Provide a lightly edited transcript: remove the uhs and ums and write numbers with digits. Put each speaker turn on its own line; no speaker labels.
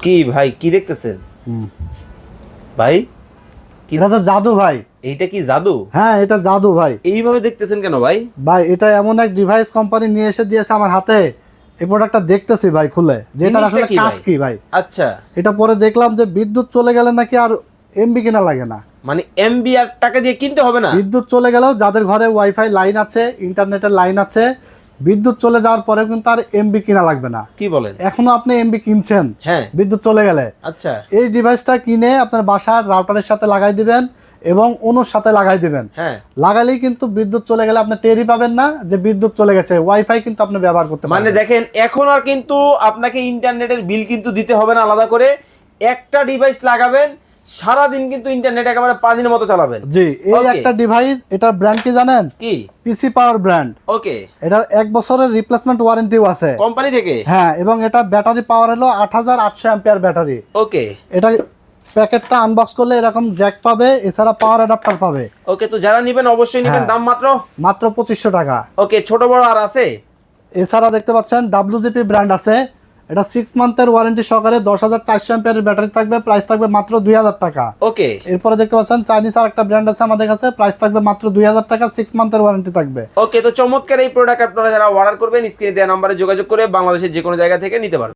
কি ভাই কি দেখতেছেন ভাই?
এটা তো জাদু ভাই।
এইটা কি জাদু?
হ্যাঁ এটা জাদু ভাই।
এইভাবে দেখতেছেন কেন ভাই?
ভাই এটা এমন এক ডিভাইস কোম্পানি নিয়ে এসে দিয়েছে আমার হাতে, এই প্রোডাক্টটা দেখতেছি ভাই খুলে, যেটা
জিনিসটা
আসলে
কি
কাজ
ভাই?
কি ভাই।
আচ্ছা,
এটা পরে দেখলাম যে বিদ্যুৎ চলে গেলে নাকি আর এমবি কেনা লাগে না।
মানে এমবি আর টাকা দিয়ে কিনতে হবে না?
বিদ্যুৎ চলে গেলেও যাদের ঘরে ওয়াইফাই লাইন আছে, ইন্টারনেটের লাইন আছে, বিদ্যুৎ চলে যাওয়ার পরে কিন্তু আর এমবি কিনা লাগবে না।
কি বলেন?
এখনো আপনি এমবি কিনছেন
হ্যাঁ।
বিদ্যুৎ চলে গেলে,
আচ্ছা,
এই ডিভাইসটা কিনে আপনার বাসার রাউটারের সাথে লাগাই দিবেন এবং অনুর সাথে লাগাই দিবেন।
হ্যাঁ।
লাগালেই কিন্তু বিদ্যুৎ চলে গেলে আপনি টেরই পাবেন না যে বিদ্যুৎ চলে গেছে, ওয়াইফাই কিন্তু আপনি ব্যবহার করতে
মানে
পারবেন।
দেখেন এখন আর কিন্তু আপনাকে ইন্টারনেটের বিল কিন্তু দিতে হবে না আলাদা করে। একটা ডিভাইস লাগাবেন, সারা দিন কিন্তু ইন্টারনেট একেবারে পানির মতো চালাবেন।
জি, এই
Okay.
একটা ডিভাইস, এটার ব্র্যান্ড কি জানেন?
কি?
পিসি পাওয়ার ব্র্যান্ড।
ওকে।
এটা 1 বছরের রিপ্লেসমেন্ট ওয়ারেন্টিও আছে
কোম্পানি থেকে?
হ্যাঁ, এবং এটা ব্যাটারি পাওয়ার হলো 8800 অ্যাম্পিয়ার ব্যাটারি।
ওকে।
এটা প্যাকেটটা আনবক্স করলে এরকম জ্যাক পাবে, এছাড়া পাওয়ার অ্যাডাপ্টার পাবে।
ওকে, তো যারা নেবেন অবশ্যই নেবেন।
হ্যাঁ।
দাম মাত্র
মাত্র 2500 টাকা।
ওকে, ছোট বড় আর আছে?
এছাড়া দেখতে পাচ্ছেন WGP ব্র্যান্ড আছে, এটা 6 মান্থের ওয়ারেন্টি সহকারে 10400 অ্যাম্পিয়ারের ব্যাটারি থাকবে, প্রাইস থাকবে মাত্র 2000 টাকা।
ওকে।
এরপরে দেখতে পাচ্ছেন চাইনিজ আর একটা ব্র্যান্ড আছে আমাদের কাছে, প্রাইস থাকবে মাত্র 2000 টাকা, 6 মান্থের ওয়ারেন্টি থাকবে।
ওকে, তো চমৎকার এই প্রোডাক্ট আপনারা যারা অর্ডার করবেন স্ক্রিনে দেওয়া নম্বরে যোগাযোগ করে বাংলাদেশের যে কোনো জায়গা থেকে নিতে পারবেন।